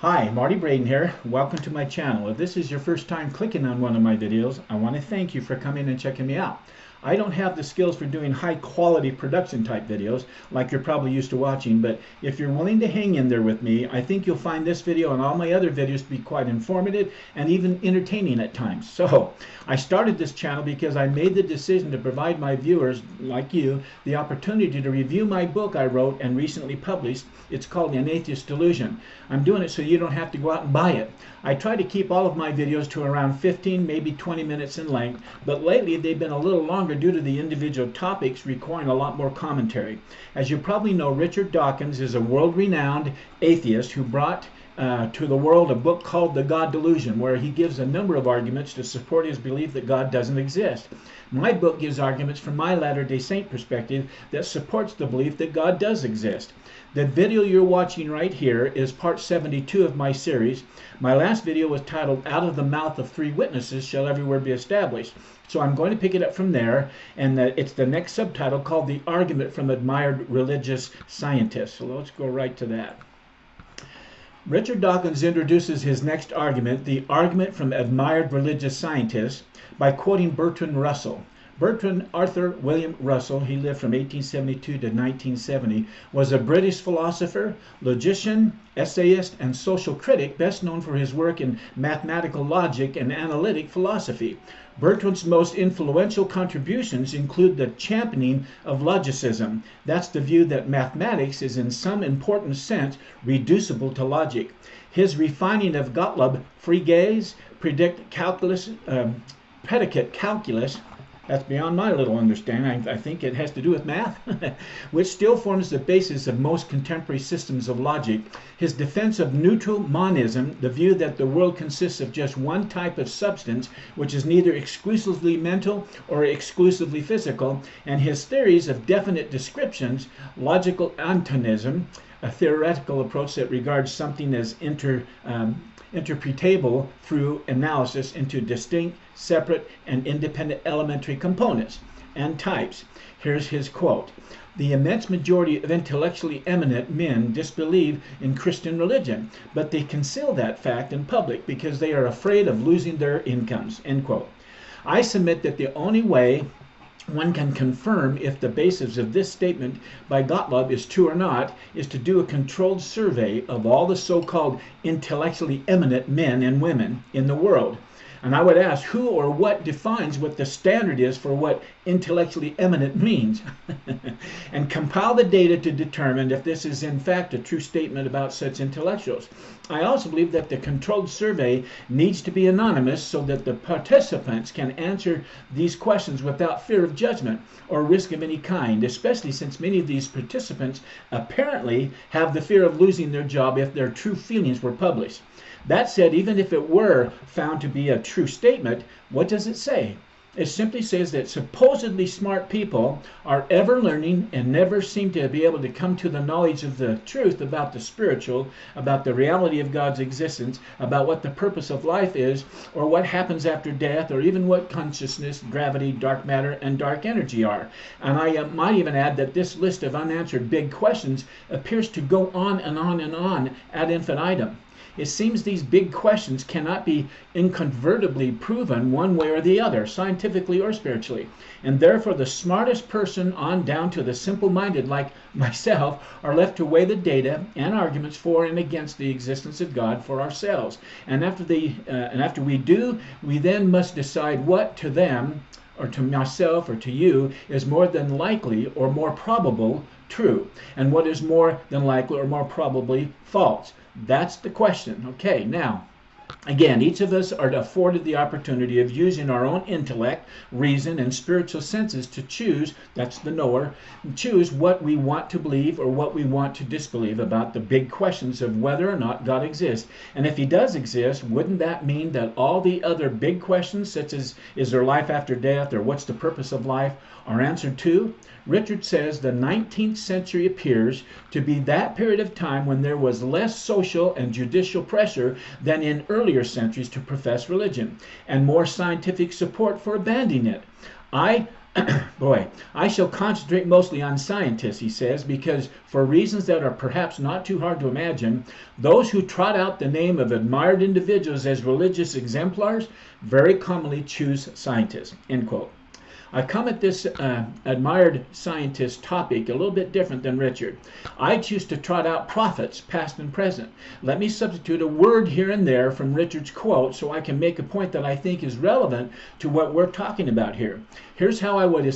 Hi, Marty Braden here. Welcome to my channel. If this is your first time clicking on one of my videos, I want to thank you for coming and checking me out. I don't have the skills for doing high quality production type videos like you're probably used to watching, but if you're willing to hang in there with me, I think you'll find this video and all my other videos to be quite informative and even entertaining at times. So I started this channel because I made the decision to provide my viewers, like you, the opportunity to review my book I wrote and recently published. It's called An Atheist Delusion. I'm doing it so you don't have to go out and buy it. I try to keep all of my videos to around 15, maybe 20 minutes in length, but lately they've been a little longer due to the individual topics requiring a lot more commentary. As you probably know, Richard Dawkins is a world-renowned atheist who brought to the world a book called The God Delusion, where he gives a number of arguments to support his belief that God doesn't exist. My book gives arguments from my Latter-day Saint perspective that supports the belief that God does exist. The video you're watching right here is part 72 of my series. My last video was titled Out of the Mouth of Three Witnesses Shall Every Word Be Established. So I'm going to pick it up from there, and it's the next subtitle called The Argument from Admired Religious Scientists. So let's go right to that. Richard Dawkins introduces his next argument, the argument from admired religious scientists, by quoting Bertrand Russell. Bertrand Arthur William Russell, he lived from 1872 to 1970, was a British philosopher, logician, essayist, and social critic, best known for his work in mathematical logic and analytic philosophy. Bertrand's most influential contributions include the championing of logicism. That's the view that mathematics is in some important sense reducible to logic. His refining of Gottlob, Frege's predicate calculus, that's beyond my little understanding. I think it has to do with math, which still forms the basis of most contemporary systems of logic. His defense of neutral monism, the view that the world consists of just one type of substance, which is neither exclusively mental or exclusively physical, and his theories of definite descriptions, logical antonism, a theoretical approach that regards something as interpretable through analysis into distinct, separate, and independent elementary components and types. Here's his quote. The immense majority of intellectually eminent men disbelieve in Christian religion, but they conceal that fact in public because they are afraid of losing their incomes. End quote. I submit that the only way one can confirm if the basis of this statement by Gottlob is true or not is to do a controlled survey of all the so-called intellectually eminent men and women in the world. And I would ask who or what defines what the standard is for what intellectually eminent means and compile the data to determine if this is in fact a true statement about such intellectuals. I also believe that the controlled survey needs to be anonymous so that the participants can answer these questions without fear of judgment or risk of any kind, especially since many of these participants apparently have the fear of losing their job if their true feelings were published. That said, even if it were found to be a true statement, what does it say? It simply says that supposedly smart people are ever learning and never seem to be able to come to the knowledge of the truth about the spiritual, about the reality of God's existence, about what the purpose of life is, or what happens after death, or even what consciousness, gravity, dark matter, and dark energy are. And I might even add that this list of unanswered big questions appears to go on and on and on ad infinitum. It seems these big questions cannot be incontrovertibly proven one way or the other, scientifically or spiritually. And therefore the smartest person on down to the simple-minded like myself are left to weigh the data and arguments for and against the existence of God for ourselves. And after we do, we then must decide what to them, or to myself, or to you, is more than likely or more probable true, and what is more than likely or more probably false. That's the question. Okay, now, again, each of us are afforded the opportunity of using our own intellect, reason, and spiritual senses to choose, that's the knower, choose what we want to believe or what we want to disbelieve about the big questions of whether or not God exists. And if he does exist, wouldn't that mean that all the other big questions, such as is there life after death or what's the purpose of life, are answered too? Richard says the 19th century appears to be that period of time when there was less social and judicial pressure than in earlier centuries to profess religion, and more scientific support for abandoning it. I Boy, I shall concentrate mostly on scientists, he says, because for reasons that are perhaps not too hard to imagine, those who trot out the name of admired individuals as religious exemplars very commonly choose scientists, end quote. I come at this admired scientist topic a little bit different than Richard. I choose to trot out prophets, past and present. Let me substitute a word here and there from Richard's quote so I can make a point that I think is relevant to what we're talking about here. Here's how I would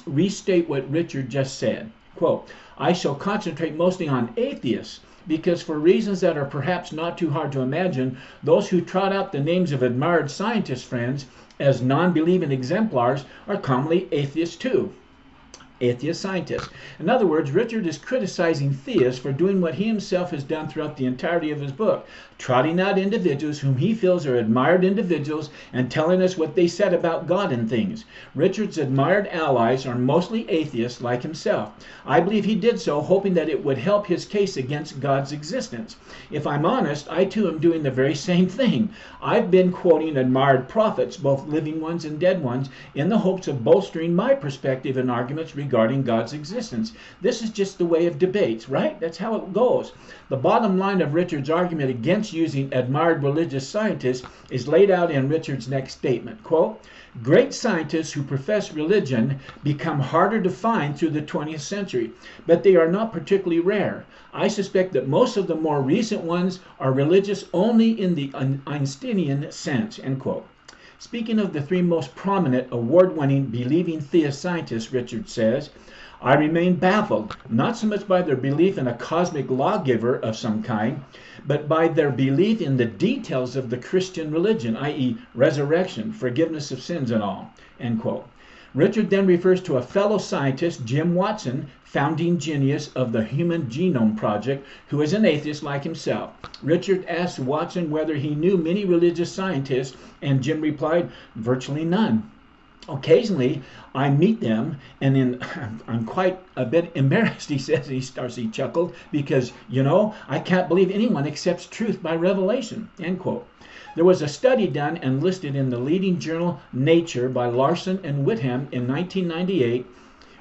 restate what Richard just said. Quote, I shall concentrate mostly on atheists, because for reasons that are perhaps not too hard to imagine, those who trot out the names of admired scientist friends as non-believing exemplars are commonly atheists too. Atheist scientists. In other words, Richard is criticizing theists for doing what he himself has done throughout the entirety of his book, trotting out individuals whom he feels are admired individuals and telling us what they said about God and things. Richard's admired allies are mostly atheists like himself. I believe he did so hoping that it would help his case against God's existence. If I'm honest, I too am doing the very same thing. I've been quoting admired prophets, both living ones and dead ones, in the hopes of bolstering my perspective and arguments regarding God's existence. This is just the way of debates, right? That's how it goes. The bottom line of Richard's argument against using admired religious scientists is laid out in Richard's next statement. Quote, great scientists who profess religion become harder to find through the 20th century, but they are not particularly rare. I suspect that most of the more recent ones are religious only in the Einsteinian sense, end quote. Speaking of the three most prominent, award-winning, believing theist scientists, Richard says, I remain baffled, not so much by their belief in a cosmic lawgiver of some kind, but by their belief in the details of the Christian religion, i.e. resurrection, forgiveness of sins and all, end quote. Richard then refers to a fellow scientist, Jim Watson, founding genius of the Human Genome Project, who is an atheist like himself. Richard asked Watson whether he knew many religious scientists, and Jim replied, virtually none. Occasionally, I meet them, and I'm quite a bit embarrassed, he says, he chuckled, because, I can't believe anyone accepts truth by revelation, end quote. There was a study done and listed in the leading journal Nature by Larson and Whitham in 1998,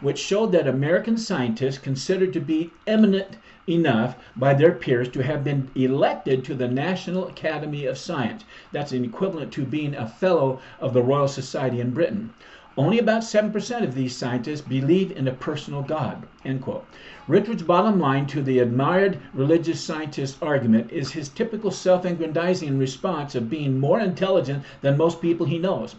which showed that American scientists considered to be eminent enough by their peers to have been elected to the National Academy of Science. That's an equivalent to being a fellow of the Royal Society in Britain. Only about 7% of these scientists believe in a personal God, end quote. Richard's bottom line to the admired religious scientist argument is his typical self-aggrandizing response of being more intelligent than most people he knows.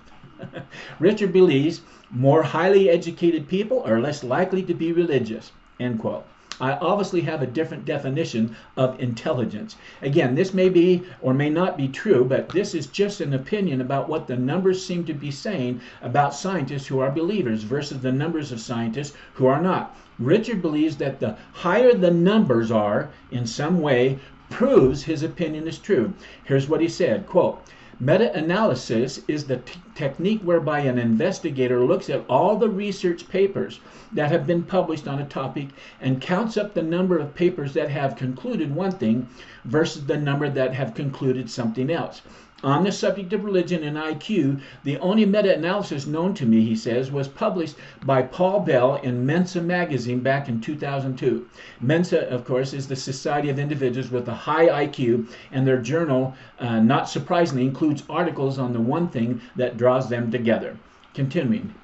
Richard believes more highly educated people are less likely to be religious, end quote. I obviously have a different definition of intelligence. Again, this may be or may not be true, but this is just an opinion about what the numbers seem to be saying about scientists who are believers versus the numbers of scientists who are not. Richard believes that the higher the numbers are, in some way, proves his opinion is true. Here's what he said, quote, meta-analysis is the technique whereby an investigator looks at all the research papers that have been published on a topic and counts up the number of papers that have concluded one thing versus the number that have concluded something else. On the subject of religion and IQ, the only meta-analysis known to me, he says, was published by Paul Bell in Mensa magazine back in 2002. Mensa, of course, is the Society of Individuals with a high IQ, and their journal, not surprisingly, includes articles on the one thing that draws them together. Continuing,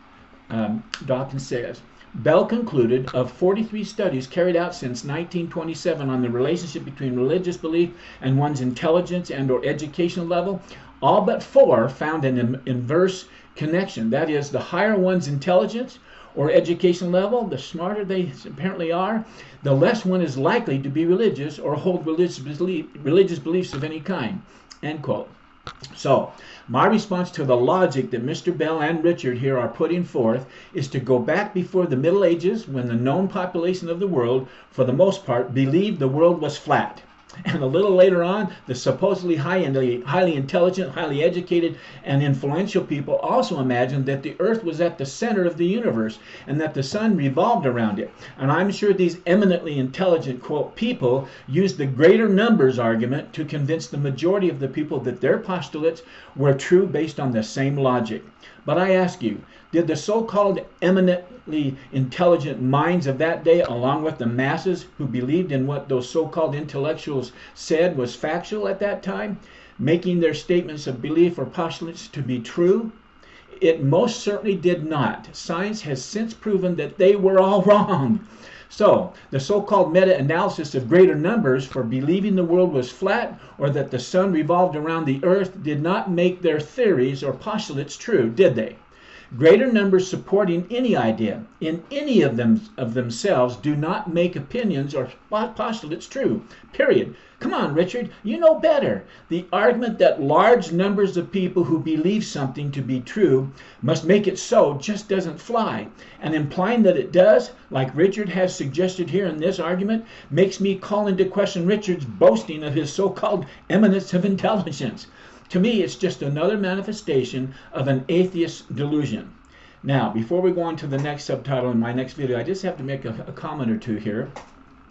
Dawkins says, Bell concluded, of 43 studies carried out since 1927 on the relationship between religious belief and one's intelligence and or educational level, all but 4 found an inverse connection. That is, the higher one's intelligence or education level, the smarter they apparently are, the less one is likely to be religious or hold religious beliefs of any kind, end quote. So, my response to the logic that Mr. Bell and Richard here are putting forth is to go back before the Middle Ages, when the known population of the world, for the most part, believed the world was flat. And a little later on, the supposedly highly intelligent, highly educated, and influential people also imagined that the earth was at the center of the universe and that the sun revolved around it. And I'm sure these eminently intelligent, quote, people used the greater numbers argument to convince the majority of the people that their postulates were true based on the same logic. But I ask you, did the so-called eminently intelligent minds of that day, along with the masses who believed in what those so-called intellectuals said was factual at that time, making their statements of belief or postulates to be true? It most certainly did not. Science has since proven that they were all wrong. So, the so-called meta-analysis of greater numbers for believing the world was flat or that the sun revolved around the earth did not make their theories or postulates true, did they? Greater numbers supporting any idea in any of themselves do not make opinions or postulates true. Period. Come on, Richard, you know better. The argument that large numbers of people who believe something to be true must make it so just doesn't fly. And implying that it does, like Richard has suggested here in this argument, makes me call into question Richard's boasting of his so-called eminence of intelligence. To me, it's just another manifestation of an atheist delusion. Now, before we go on to the next subtitle in my next video, I just have to make a comment or two here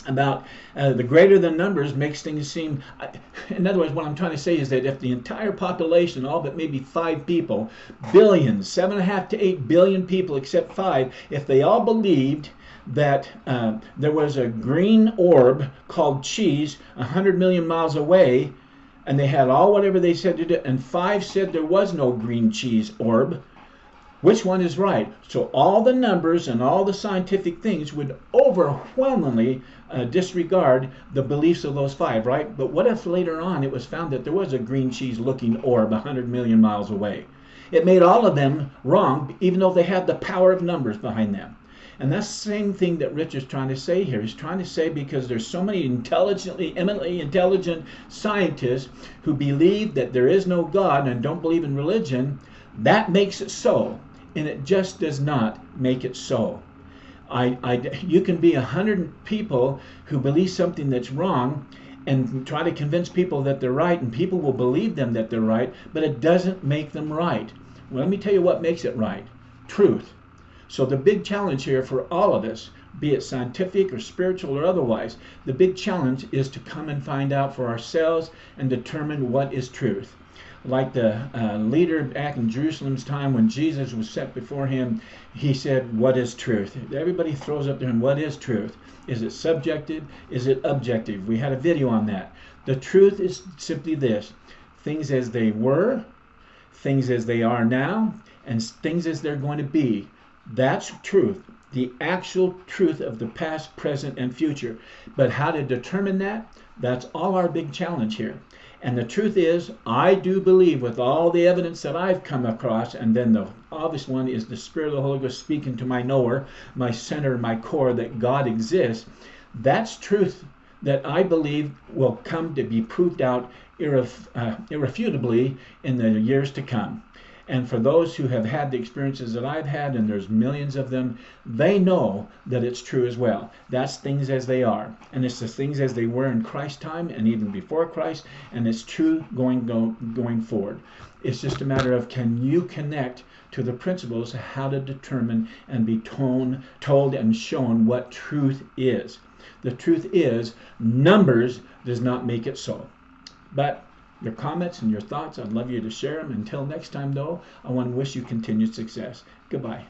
about the greater than numbers makes things seem, in other words, what I'm trying to say is that if the entire population, all but maybe 5 people, billions, 7.5 to 8 billion people except 5, if they all believed that there was a green orb called cheese 100 million miles away, and they had all whatever they said to do, and 5 said there was no green cheese orb, which one is right? So all the numbers and all the scientific things would overwhelmingly disregard the beliefs of those 5, right? But what if later on it was found that there was a green cheese looking orb 100 million miles away? It made all of them wrong, even though they had the power of numbers behind them. And that's the same thing that Rich is trying to say here. He's trying to say because there's so many eminently intelligent scientists who believe that there is no God and don't believe in religion, that makes it so. And it just does not make it so. You can be 100 people who believe something that's wrong and try to convince people that they're right, and people will believe them that they're right, but it doesn't make them right. Well, let me tell you what makes it right. Truth. So the big challenge here for all of us, be it scientific or spiritual or otherwise, the big challenge is to come and find out for ourselves and determine what is truth. Like the leader back in Jerusalem's time when Jesus was set before him, he said, what is truth? Everybody throws up there, and what is truth? Is it subjective? Is it objective? We had a video on that. The truth is simply this: things as they were, things as they are now, and things as they're going to be. That's truth, the actual truth of the past, present, and future. But how to determine that? That's all our big challenge here. And the truth is, I do believe with all the evidence that I've come across, and then the obvious one is the Spirit of the Holy Ghost speaking to my knower, my center, my core, that God exists. That's truth that I believe will come to be proved out irrefutably in the years to come. And for those who have had the experiences that I've had, and there's millions of them, they know that it's true as well. That's things as they are. And it's the things as they were in Christ's time and even before Christ, and it's true going forward. It's just a matter of, can you connect to the principles of how to determine and be told and shown what truth is. The truth is, numbers does not make it so. But your comments and your thoughts, I'd love you to share them. Until next time, though, I want to wish you continued success. Goodbye.